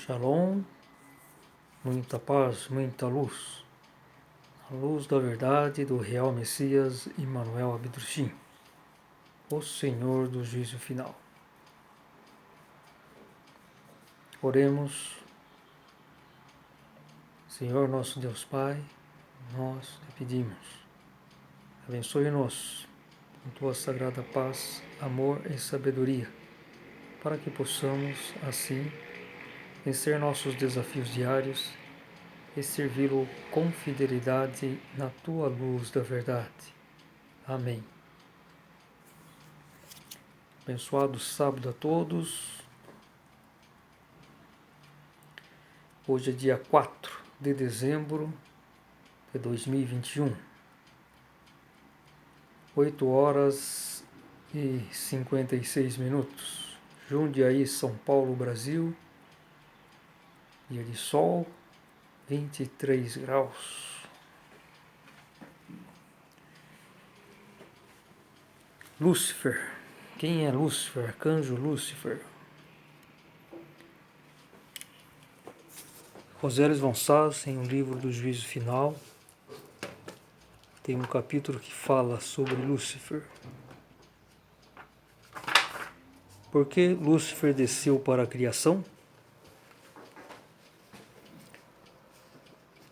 Shalom, muita paz, muita luz. A luz da verdade do real Messias Emmanuel Abdrushim, o Senhor do juízo final. Oremos. Senhor nosso Deus Pai, nós te pedimos, abençoe-nos com tua sagrada paz, amor e sabedoria, para que possamos, assim, vencer nossos desafios diários e servi-lo com fidelidade na tua luz da verdade. Amém. Abençoado sábado a todos. Hoje é dia 4 de dezembro de 2021. 8 horas e 56 minutos. Jundiaí, São Paulo, Brasil. Dia de sol, 23 graus. Lúcifer. Quem é Lúcifer? Arcanjo Lúcifer. Roseli von Sass, em um livro do Juízo Final, tem um capítulo que fala sobre Lúcifer. Por que Lúcifer desceu para a criação?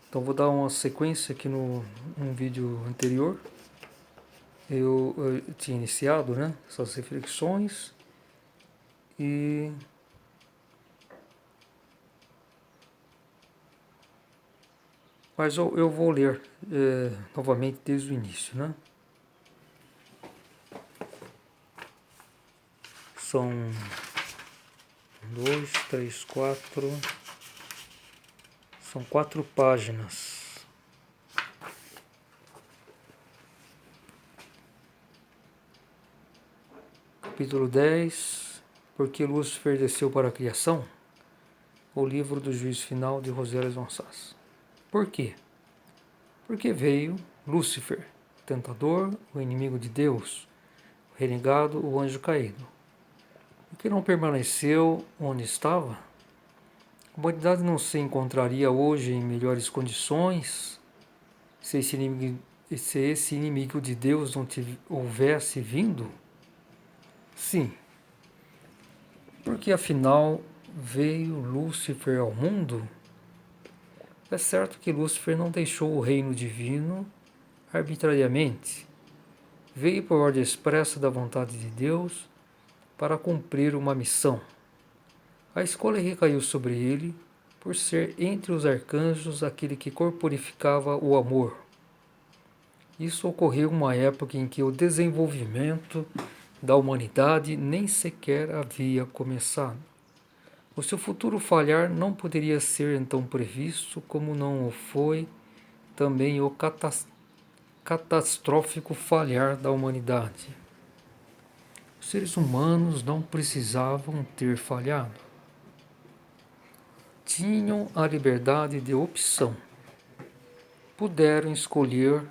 Então vou dar uma sequência aqui num vídeo anterior. Eu tinha iniciado, essas reflexões mas eu vou ler novamente desde o início, São 2, 3, 4. São 4 páginas. Capítulo 10. Por que Lúcifer desceu para a criação? O livro do Juízo Final de Roseli von Sass. Por quê? Porque veio Lúcifer, o tentador, o inimigo de Deus, o renegado, o anjo caído. Porque não permaneceu onde estava? A humanidade não se encontraria hoje em melhores condições se esse inimigo de Deus não houvesse vindo? Sim, porque afinal veio Lúcifer ao mundo. É certo que Lúcifer não deixou o reino divino arbitrariamente. Veio por ordem expressa da vontade de Deus para cumprir uma missão. A escolha recaiu sobre ele por ser entre os arcanjos aquele que corporificava o amor. Isso ocorreu em uma época em que o desenvolvimento da humanidade nem sequer havia começado. O seu futuro falhar não poderia ser então previsto, como não o foi também o catastrófico falhar da humanidade. Os seres humanos não precisavam ter falhado. Tinham a liberdade de opção. Puderam escolher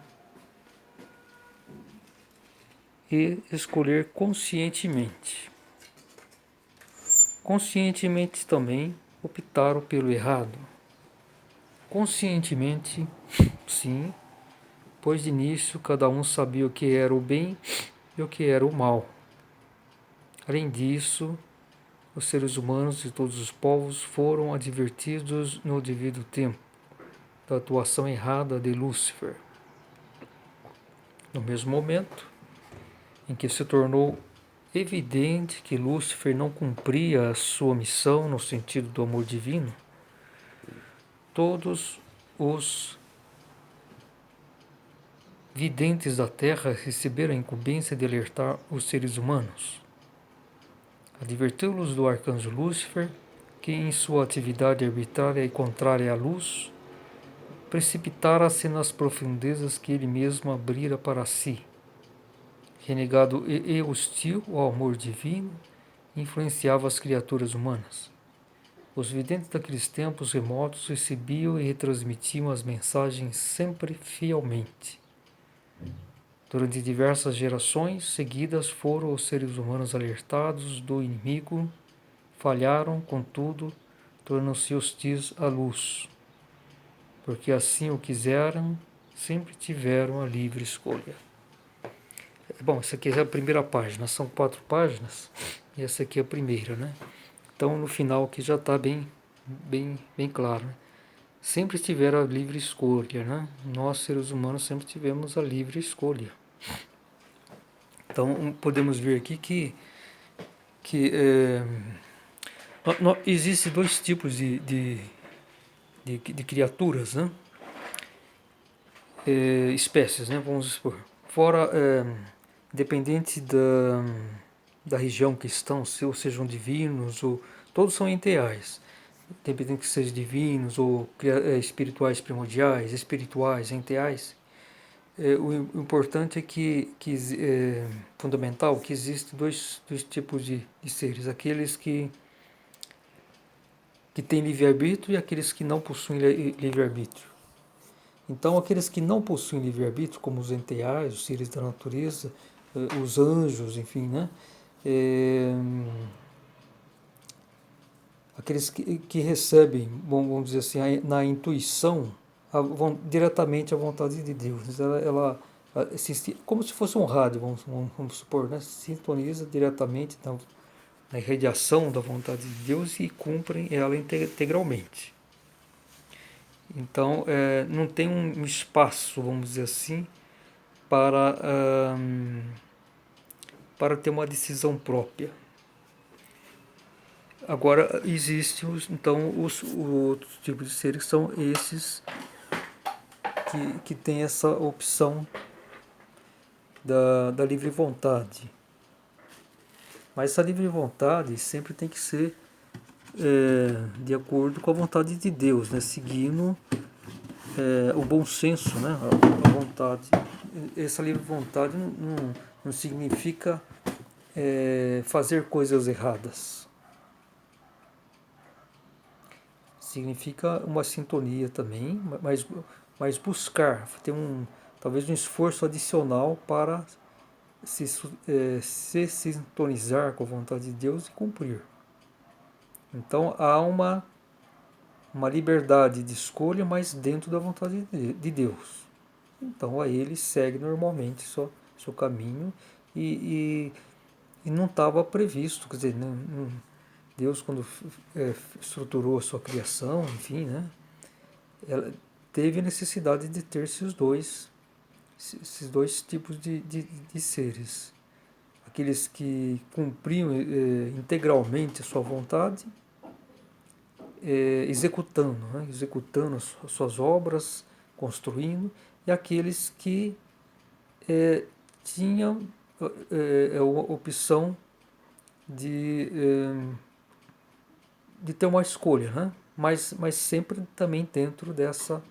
e escolher conscientemente. Conscientemente também optaram pelo errado. Conscientemente, sim, pois de início cada um sabia o que era o bem e o que era o mal. Além disso, os seres humanos de todos os povos foram advertidos no devido tempo da atuação errada de Lúcifer. No mesmo momento em que se tornou evidente que Lúcifer não cumpria a sua missão no sentido do amor divino, todos os videntes da Terra receberam a incumbência de alertar os seres humanos, adverti-los do arcanjo Lúcifer, que em sua atividade arbitrária e contrária à luz, precipitara-se nas profundezas que ele mesmo abrira para si. Renegado e hostil ao amor divino, influenciava as criaturas humanas. Os videntes daqueles tempos remotos recebiam e retransmitiam as mensagens sempre fielmente. Durante diversas gerações seguidas foram os seres humanos alertados do inimigo, falharam, contudo, tornam-se hostis à luz, porque assim o quiseram, sempre tiveram a livre escolha. Bom, essa aqui é a primeira página, são 4 páginas, e essa aqui é a primeira, né? Então no final aqui já está bem claro, né? Sempre tiveram a livre escolha, né? Nós, seres humanos, sempre tivemos a livre escolha. Então podemos ver aqui que existem 2 tipos de criaturas, né? Espécies, né? Vamos supor. Fora, independente da região que estão, ou sejam divinos, ou todos são enteais. Independente que sejam divinos, ou espirituais primordiais, espirituais, enteais. O importante é fundamental, que existem dois tipos de seres. Aqueles que têm livre-arbítrio e aqueles que não possuem livre-arbítrio. Então, aqueles que não possuem livre-arbítrio, como os enteais, os seres da natureza, os anjos, enfim, né? Aqueles que recebem, vamos dizer assim, na intuição, diretamente a vontade de Deus. Ela como se fosse um rádio, vamos supor, né? Sintoniza diretamente na irradiação da vontade de Deus e cumprem ela integralmente. Então, não tem um espaço, vamos dizer assim, para ter uma decisão própria. Agora, existem então os outros tipos de seres, que são esses que têm essa opção da livre vontade. Mas essa livre vontade sempre tem que ser de acordo com a vontade de Deus, né? Seguindo o bom senso, né? A vontade. Essa livre vontade não significa fazer coisas erradas. Significa uma sintonia também, mas buscar, ter talvez um esforço adicional para se sintonizar com a vontade de Deus e cumprir. Então há uma liberdade de escolha, mas dentro da vontade de Deus. Então aí ele segue normalmente seu caminho e não estava previsto, quer dizer, Deus, quando estruturou a sua criação, enfim, né, ela teve necessidade de ter esses dois tipos de seres. Aqueles que cumpriam integralmente a sua vontade, executando as suas obras, construindo, e aqueles que tinham a opção de ter uma escolha, né? mas sempre também dentro dessa...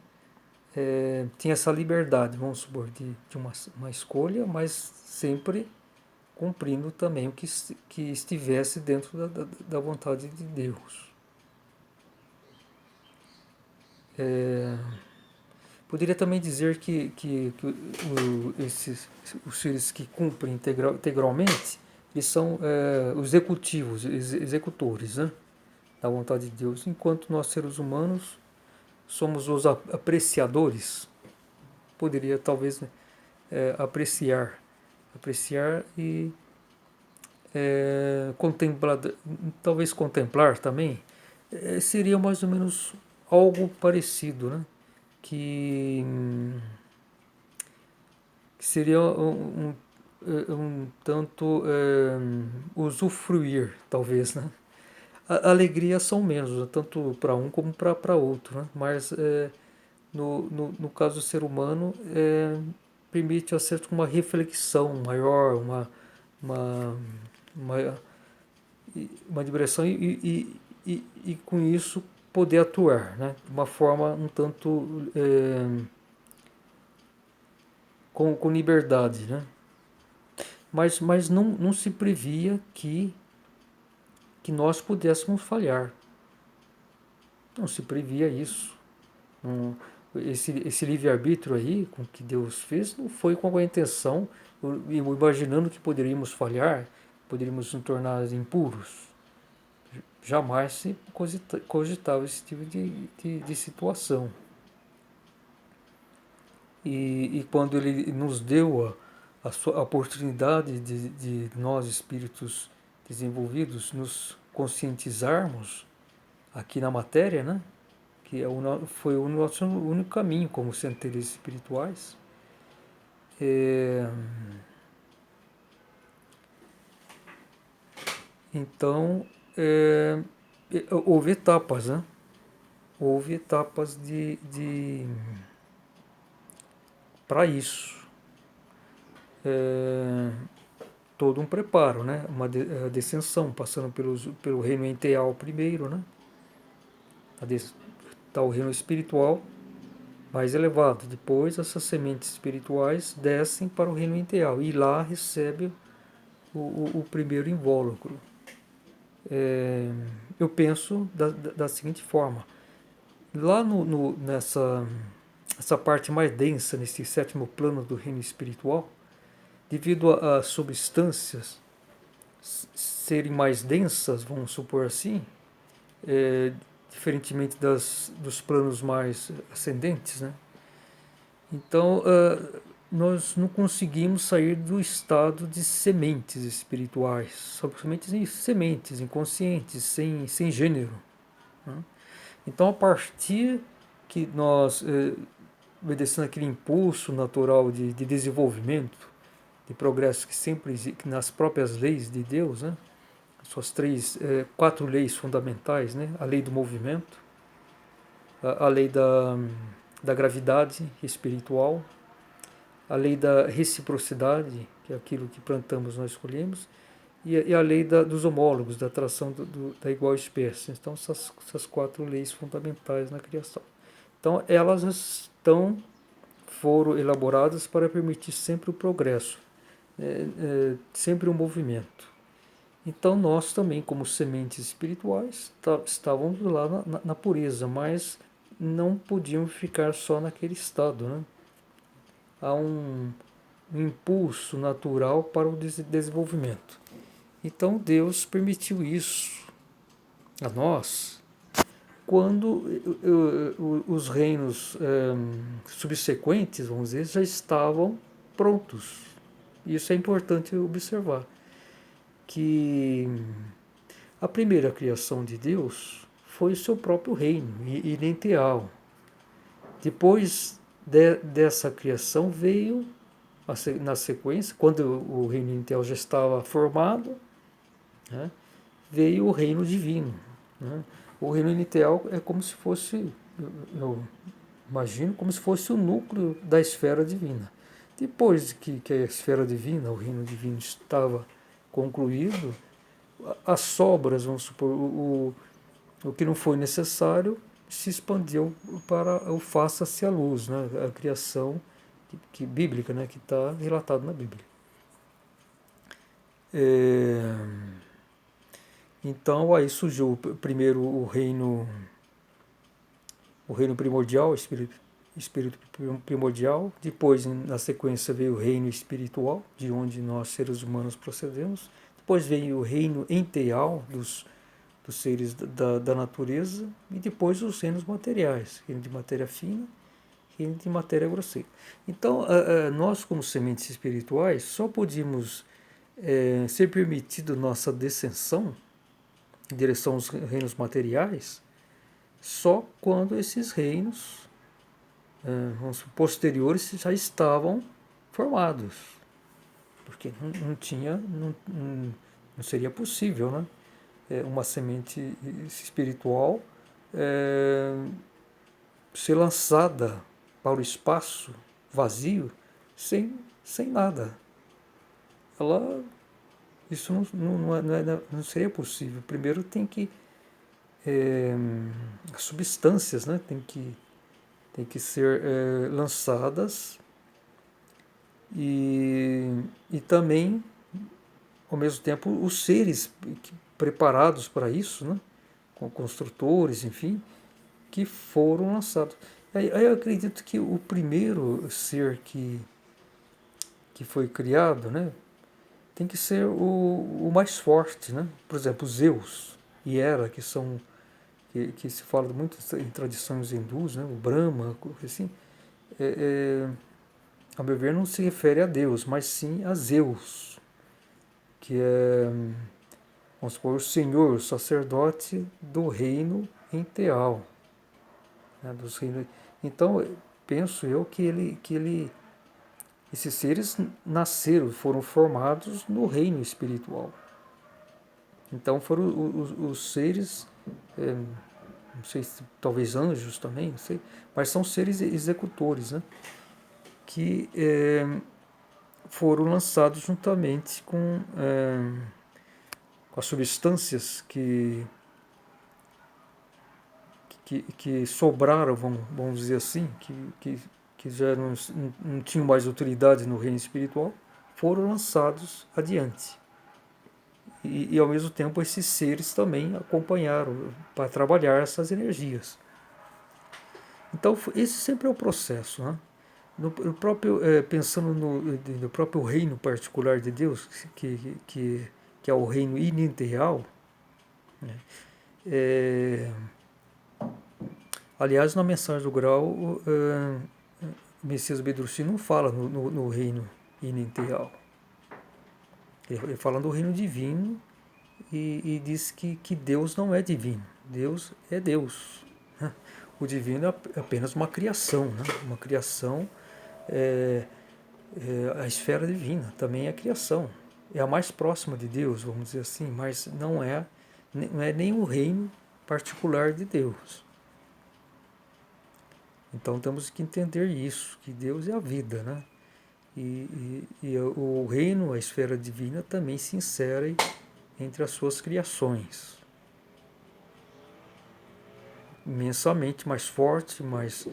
tinha essa liberdade, vamos supor, de uma escolha, mas sempre cumprindo também o que estivesse dentro da vontade de Deus. Poderia também dizer que os seres que cumprem integralmente, eles são os executivos, executores, né, da vontade de Deus, enquanto nós, seres humanos, somos os apreciadores. Poderia talvez apreciar e contemplar, talvez contemplar também, seria mais ou menos algo parecido, né? Que seria um tanto usufruir, talvez, né? A alegria são menos, né? Tanto para um como para outro, né? Mas no caso do ser humano, permite uma reflexão maior, uma, uma, uma direção e com isso poder atuar, né? De uma forma um tanto com liberdade, né? Mas não se previa que nós pudéssemos falhar. Não se previa isso. Esse livre-arbítrio aí, com que Deus fez, não foi com a intenção, imaginando que poderíamos falhar, poderíamos nos tornar impuros. jamais se cogitava esse tipo de situação. E quando ele nos deu a oportunidade de nós, espíritos desenvolvidos, nos conscientizarmos aqui na matéria, né? Que foi o nosso único caminho como seres espirituais. Então, houve etapas, né? Houve etapas para isso. Todo um preparo, né? Uma descensão, passando pelo reino enteal primeiro, né? Está o reino espiritual mais elevado. Depois, essas sementes espirituais descem para o reino enteal e lá recebe o primeiro invólucro. Eu penso da seguinte forma: lá nessa essa parte mais densa, nesse sétimo plano do reino espiritual, devido às substâncias serem mais densas, vamos supor assim, diferentemente dos planos mais ascendentes, né? Então, nós não conseguimos sair do estado de sementes espirituais, somente sementes inconscientes, sem gênero, né? Então, a partir que nós, obedecendo aquele impulso natural de desenvolvimento, de progresso que sempre existe nas próprias leis de Deus, né? Suas quatro leis fundamentais, né? A lei do movimento, a lei da gravidade espiritual, a lei da reciprocidade, que é aquilo que plantamos nós escolhemos, e a lei dos homólogos, da atração da igual espécie. Então, essas quatro leis fundamentais na criação. Então, foram elaboradas para permitir sempre o progresso, sempre o movimento. Então, nós também, como sementes espirituais, estávamos lá na pureza, mas não podíamos ficar só naquele estado, né? Há um impulso natural para o desenvolvimento. Então Deus permitiu isso a nós quando os reinos subsequentes, vamos dizer, já estavam prontos. Isso é importante observar, que a primeira criação de Deus foi o seu próprio reino, irenteal. Depois dessa criação veio, na sequência, quando o reino irenteal já estava formado, né, veio o reino divino, né? O reino irenteal é como se fosse, eu imagino, como se fosse o núcleo da esfera divina. Depois que a esfera divina, o reino divino estava concluído, as sobras, vamos supor, o que não foi necessário se expandiu para o faça-se a luz, né? A criação bíblica, né? Que está relatado na Bíblia. Então aí surgiu primeiro o reino primordial, espírito primordial. Depois, na sequência, veio o reino espiritual, de onde nós seres humanos procedemos. Depois veio o reino enteal dos seres da natureza, e depois os reinos materiais, reino de matéria fina, reino de matéria grosseira. Então, nós, como sementes espirituais, só podíamos ser permitido nossa descensão em direção aos reinos materiais só quando esses reinos posteriores já estavam formados, porque não seria possível, né? Uma semente espiritual ser lançada para o espaço vazio sem nada. Isso não seria possível. Primeiro tem que as substâncias, né, tem que ser lançadas e também, ao mesmo tempo, os seres preparados para isso, né, com construtores, enfim, que foram lançados. Aí eu acredito que o primeiro ser que foi criado, né, tem que ser o mais forte, né? Por exemplo, Zeus e Hera, que se fala muito em tradições hindus, né? O Brahma, assim, a meu ver, não se refere a Deus, mas sim a Zeus, que é, vamos supor, o senhor, o sacerdote do reino enteal, né? Dos reinos. Então, penso eu esses seres nasceram, foram formados no reino espiritual. Então foram os seres, não sei se talvez anjos também, não sei, mas são seres executores, né? Que foram lançados juntamente com as substâncias que sobraram, vamos dizer assim, que já não tinham mais utilidade no reino espiritual, foram lançados adiante. E ao mesmo tempo esses seres também acompanharam para trabalhar essas energias. Então esse sempre é o processo, né? No próprio, pensando no próprio reino particular de Deus, que é o reino ininterreal, né? É, aliás, na mensagem do grau, o Messias Bedrucci não fala no reino ininterreal. Ele fala do reino divino e diz que Deus não é divino. Deus é Deus. O divino é apenas uma criação, né? Uma criação, a esfera divina também é criação. É a mais próxima de Deus, vamos dizer assim, mas não é nem o reino particular de Deus. Então temos que entender isso, que Deus é a vida, né? E o reino, a esfera divina, também se insere entre as suas criações. Imensamente mais forte, mais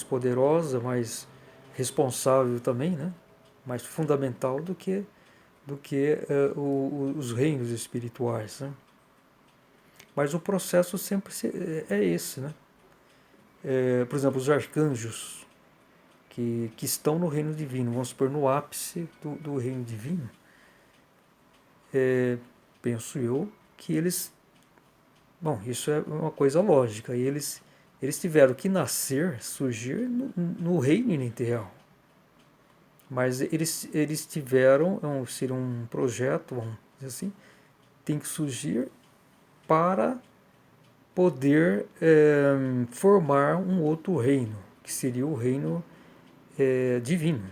poderosa, mais responsável também, né? Mais fundamental do que os reinos espirituais, né? Mas o processo sempre é esse, né? Por exemplo, os arcanjos que estão no reino divino, vamos supor, no ápice do reino divino, penso eu que eles, bom, isso é uma coisa lógica, eles tiveram que nascer, surgir no reino ininterreal. Mas eles tiveram, ser um projeto, vamos dizer assim, tem que surgir para poder formar um outro reino, que seria o reino divino.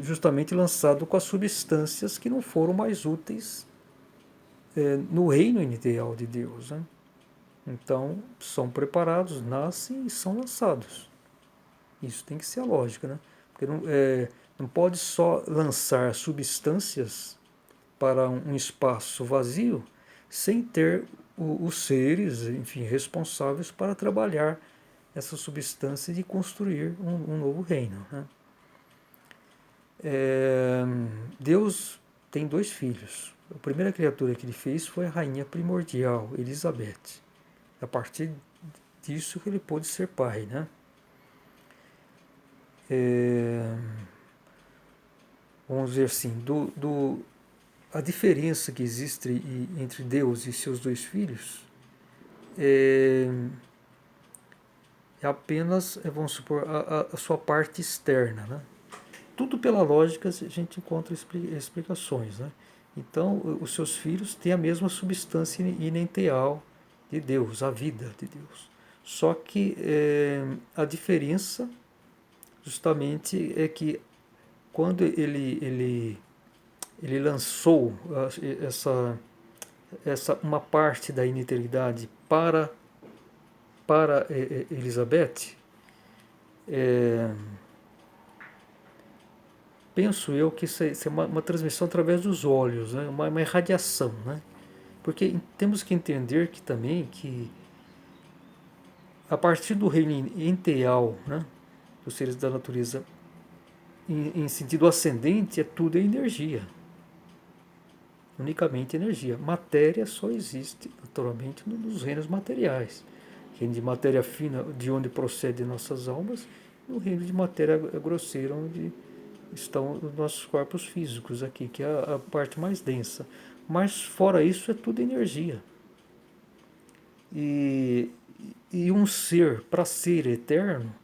Justamente lançado com as substâncias que não foram mais úteis no reino inicial de Deus, né? Então, são preparados, nascem e são lançados. Isso tem que ser a lógica, né? Porque não pode só lançar substâncias para um espaço vazio sem ter os seres, enfim, responsáveis para trabalhar essa substância e construir um novo reino, né? Deus tem 2 filhos. A primeira criatura que ele fez foi a rainha primordial, Elizabeth. A partir disso que ele pôde ser pai, né? Vamos dizer assim, a diferença que existe entre Deus e seus 2 filhos é apenas, vamos supor, a sua parte externa, né? Tudo pela lógica a gente encontra explicações, né? Então, os seus filhos têm a mesma substância inerente de Deus, a vida de Deus. Só que a diferença justamente é que quando ele lançou uma parte da ineteridade para Elizabeth, penso eu que isso é uma transmissão através dos olhos, né? uma irradiação, né? Porque temos que entender que também que a partir do reino enteal, né, dos seres da natureza, em sentido ascendente, tudo é energia. Unicamente energia. Matéria só existe, naturalmente, nos reinos materiais. Reino de matéria fina, de onde procedem nossas almas, e o reino de matéria grosseira, onde estão os nossos corpos físicos aqui, que é a parte mais densa. Mas fora isso é tudo energia. E, e um ser, para ser eterno,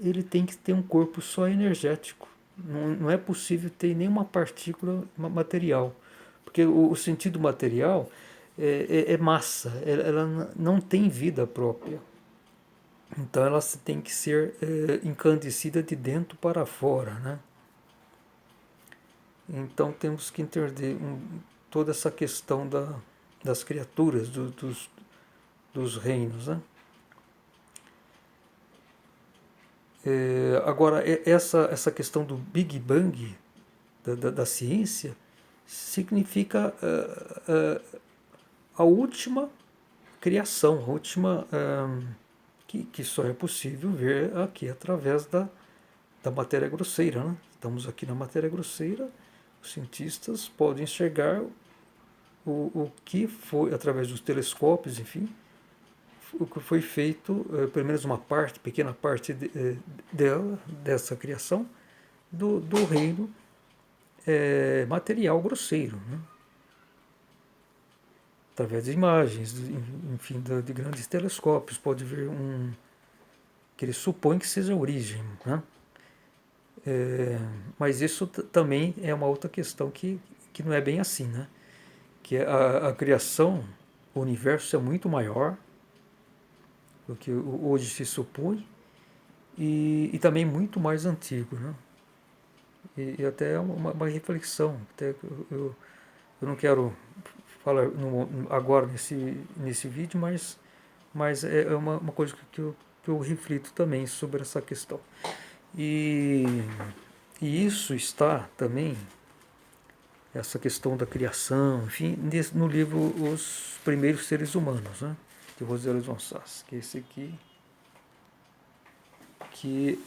ele tem que ter um corpo só energético. Não é possível ter nenhuma partícula material. Porque o sentido material é massa, ela não tem vida própria. Então ela tem que ser encandecida de dentro para fora, né? Então temos que entender toda essa questão das criaturas, dos reinos, né? Agora, essa questão do Big Bang, da ciência, significa a última criação, a última que só é possível ver aqui através da matéria grosseira, né? Estamos aqui na matéria grosseira, os cientistas podem enxergar o que foi, através dos telescópios, enfim, o que foi feito, pelo menos uma parte, pequena parte dela, dessa criação, do reino material grosseiro, né? Através de imagens, enfim, de grandes telescópios, pode ver que eles supõem que seja a origem, né? Mas isso também é uma outra questão que não é bem assim, né? Que a criação, o universo é muito maior do que hoje se supõe e também muito mais antigo, né? E até uma reflexão, até eu não quero falar agora nesse vídeo, mas é uma coisa que eu reflito também sobre essa questão. E, e isso está também, essa questão da criação, enfim, no livro Os Primeiros Seres Humanos, né, de Rosales von Sass, que é esse aqui, que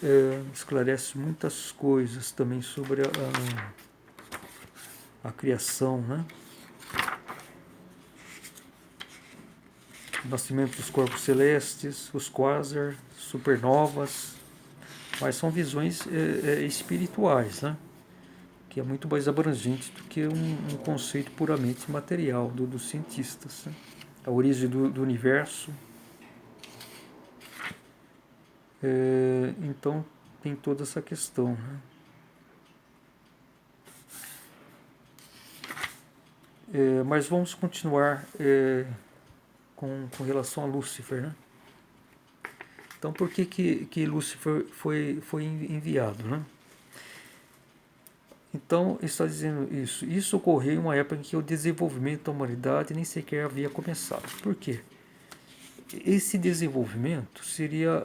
esclarece muitas coisas também sobre a criação, né? O nascimento dos corpos celestes, os quasar, supernovas, mas são visões espirituais, né? Que é muito mais abrangente do que um conceito puramente material dos cientistas, né? A origem do universo. Então tem toda essa questão, né? Mas vamos continuar com relação a Lúcifer, né? Então por que Lúcifer foi enviado, né? Então está dizendo isso. Isso ocorreu em uma época em que o desenvolvimento da humanidade nem sequer havia começado. Por quê? Esse desenvolvimento seria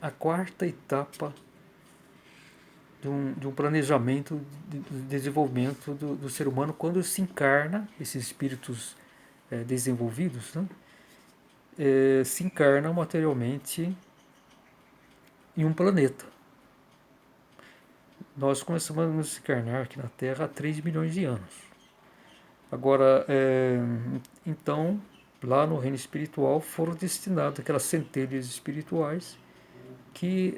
a quarta etapa de um planejamento de desenvolvimento do ser humano quando se encarna, esses espíritos desenvolvidos, né, se encarnam materialmente em um planeta. Nós começamos a nos encarnar aqui na Terra há 3 milhões de anos. Agora, então, lá no reino espiritual foram destinadas aquelas centelhas espirituais que,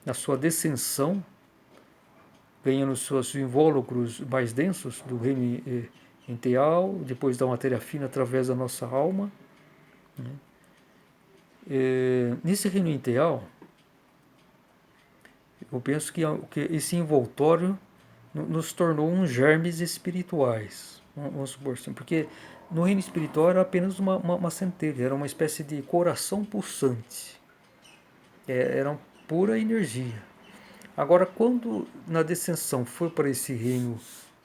na sua descensão, ganhando seus invólucros mais densos do reino enteal, depois da matéria fina através da nossa alma, né? Nesse reino enteal, eu penso que esse envoltório nos tornou uns germes espirituais, vamos supor assim, porque no reino espiritual era apenas uma centelha, era uma espécie de coração pulsante, era pura energia. Agora, quando na descensão foi para esse reino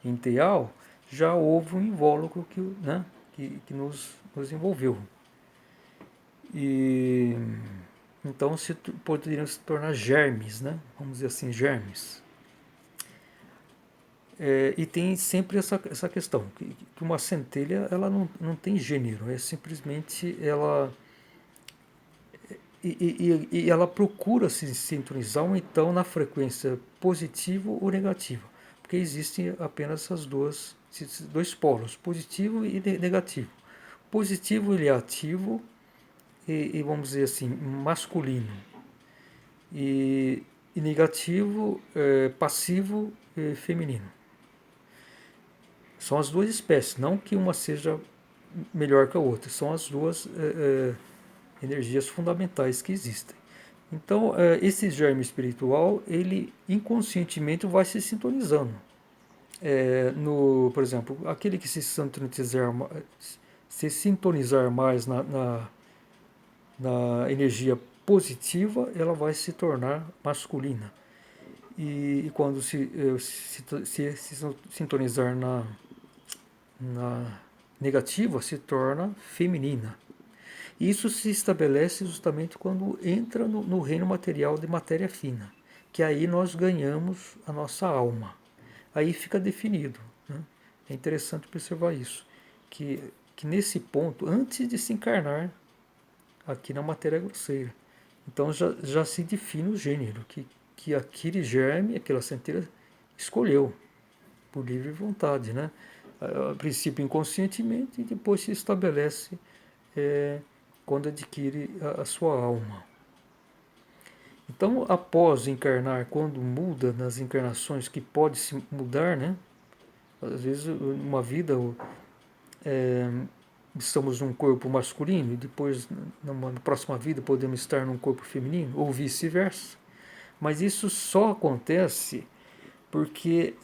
enteal, já houve um invólucro né, que nos envolveu. E então poderiam se tornar germes, né? Vamos dizer assim, germes. E tem sempre essa questão, que uma centelha ela não tem gênero, é simplesmente ela. E ela procura se sintonizar ou então na frequência positiva ou negativa, porque existem apenas esses dois polos, positivo e negativo. Positivo ele é ativo e vamos dizer assim, masculino, e negativo passivo e feminino. São as duas espécies, não que uma seja melhor que a outra, são as duas energias fundamentais que existem. Então, esse germe espiritual, ele inconscientemente vai se sintonizando. Por exemplo, aquele que se sintonizar mais na energia positiva, ela vai se tornar masculina. E quando se sintonizar na negativa, se torna feminina. Isso se estabelece justamente quando entra no reino material de matéria fina, que aí nós ganhamos a nossa alma. Aí fica definido. Né? É interessante observar isso, que nesse ponto, antes de se encarnar aqui na matéria grosseira, então já se define o gênero, que aquele germe, aquela centelha escolheu, por livre vontade, né? A princípio inconscientemente e depois se estabelece quando adquire a sua alma. Então, após encarnar, quando muda nas encarnações, que pode se mudar, né? Às vezes, uma vida, estamos num corpo masculino e depois, na próxima vida, podemos estar num corpo feminino, ou vice-versa. Mas isso só acontece porque,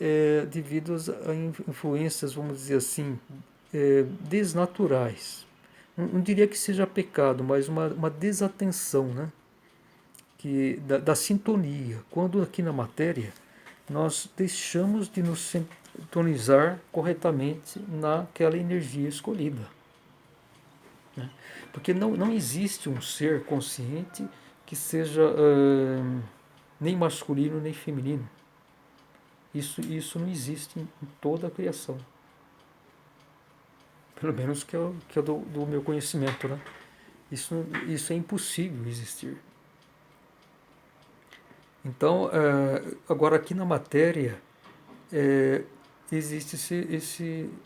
devido a influências, vamos dizer assim, desnaturais. Não diria que seja pecado, mas uma desatenção, né? Da sintonia. Quando aqui na matéria nós deixamos de nos sintonizar corretamente naquela energia escolhida. Né? Porque não existe um ser consciente que seja nem masculino nem feminino. Isso não existe em toda a criação. Pelo menos que é do meu conhecimento. Né? Isso é impossível existir. Então, agora aqui na matéria, existe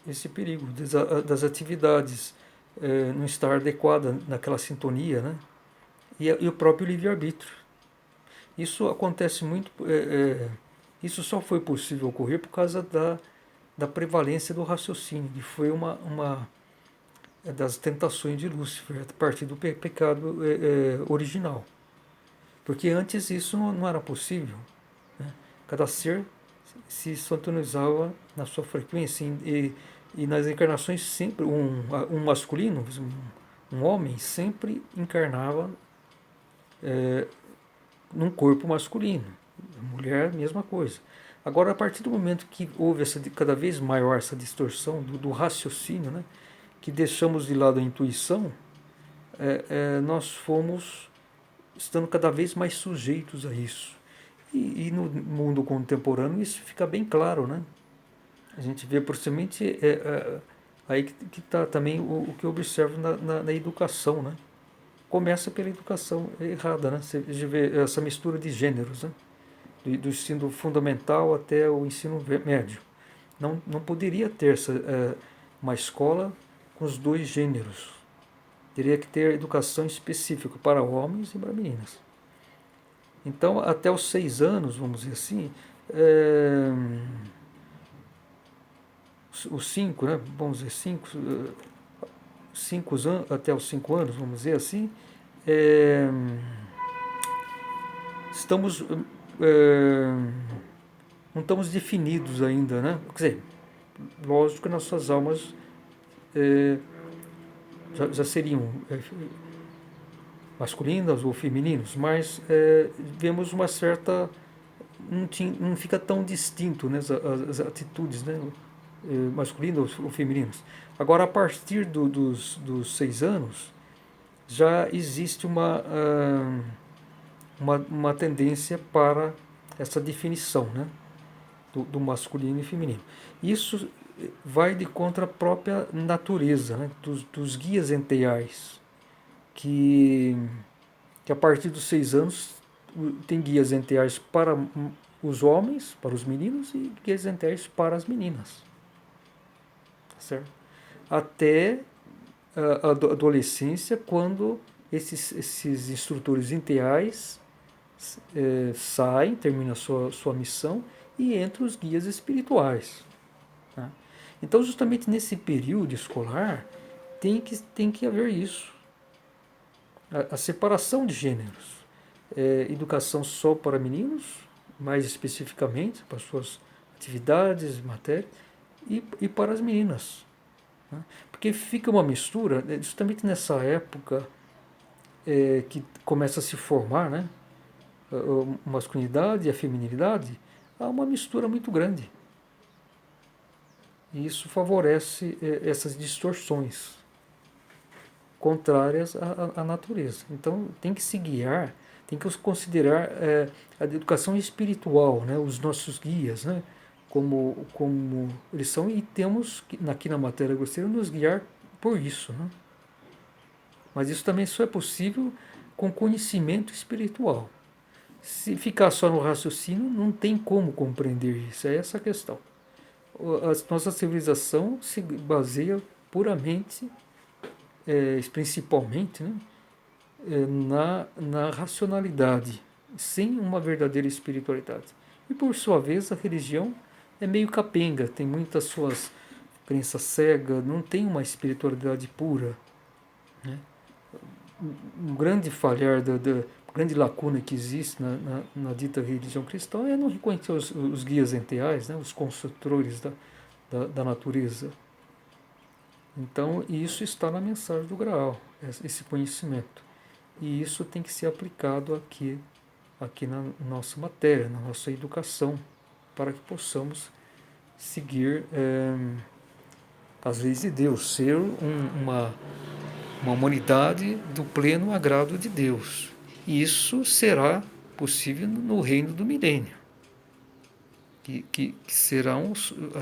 esse perigo das atividades não estar adequada naquela sintonia, né? E o próprio livre-arbítrio. Isso acontece muito, isso só foi possível ocorrer por causa da prevalência do raciocínio, que foi uma das tentações de Lúcifer, a partir do pecado original. Porque antes isso não era possível. Né? Cada ser se sintonizava na sua frequência e nas encarnações sempre um masculino, um homem sempre encarnava num corpo masculino, a mulher mesma coisa. Agora, a partir do momento que houve cada vez maior essa distorção do raciocínio, né, que deixamos de lado a intuição, nós fomos estando cada vez mais sujeitos a isso. E no mundo contemporâneo isso fica bem claro, né? A gente vê principalmente aí que está também o que eu observo na educação, né? Começa pela educação errada, né? Você vê essa mistura de gêneros, né? Do ensino fundamental até o ensino médio. Não poderia ter uma escola com os dois gêneros. Teria que ter educação específica para homens e para meninas. Então, até os 6 anos, vamos dizer assim, os 5, né? Vamos dizer 5 anos, até os 5 anos, vamos dizer assim, estamos não estamos definidos ainda, né? Quer dizer, lógico que nossas almas já seriam masculinas ou femininos, mas vemos uma certa não fica tão distinto, né, as atitudes, né, masculinas ou femininas. Agora, a partir dos 6 anos, já existe uma tendência para essa definição, né, do masculino e feminino. Isso vai de contra a própria natureza, né, dos guias enteais, que a partir dos 6 anos tem guias enteais para os homens, para os meninos, e guias enteais para as meninas. Certo? Até a adolescência, quando esses instrutores enteais saem, terminam a sua missão, e entram os guias espirituais. Né? Então, justamente nesse período escolar, tem que haver isso. A separação de gêneros. Educação só para meninos, mais especificamente, para suas atividades, matérias, e para as meninas. Né? Porque fica uma mistura, justamente nessa época que começa a se formar, né? A masculinidade e a feminilidade, há uma mistura muito grande. E isso favorece essas distorções contrárias à natureza. Então tem que se guiar, tem que considerar a educação espiritual, né, os nossos guias, né, como eles são, e temos aqui na matéria grosseira nos guiar por isso. Né? Mas isso também só é possível com conhecimento espiritual. Se ficar só no raciocínio, não tem como compreender isso. É essa a questão. A nossa civilização se baseia puramente, principalmente, né, na racionalidade, sem uma verdadeira espiritualidade. E por sua vez, a religião é meio capenga, tem muitas suas crenças cegas, não tem uma espiritualidade pura. Né? Um grande falhar grande lacuna que existe na dita religião cristã é não reconhecer os guias enteais, né, os construtores da natureza. Então, isso está na mensagem do Graal, esse conhecimento. E isso tem que ser aplicado aqui na nossa matéria, na nossa educação, para que possamos seguir as leis de Deus, ser uma humanidade do pleno agrado de Deus. E isso será possível no reino do milênio. Que serão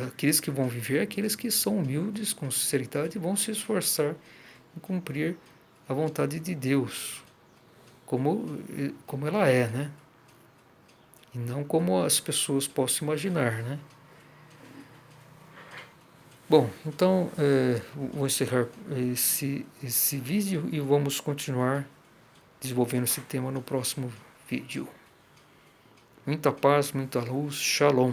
aqueles que vão viver, aqueles que são humildes, com sinceridade, e vão se esforçar em cumprir a vontade de Deus, como ela é, né? E não como as pessoas possam imaginar, né? Bom, então vou encerrar esse vídeo e vamos continuar desenvolvendo esse tema no próximo vídeo. Muita paz, muita luz, shalom.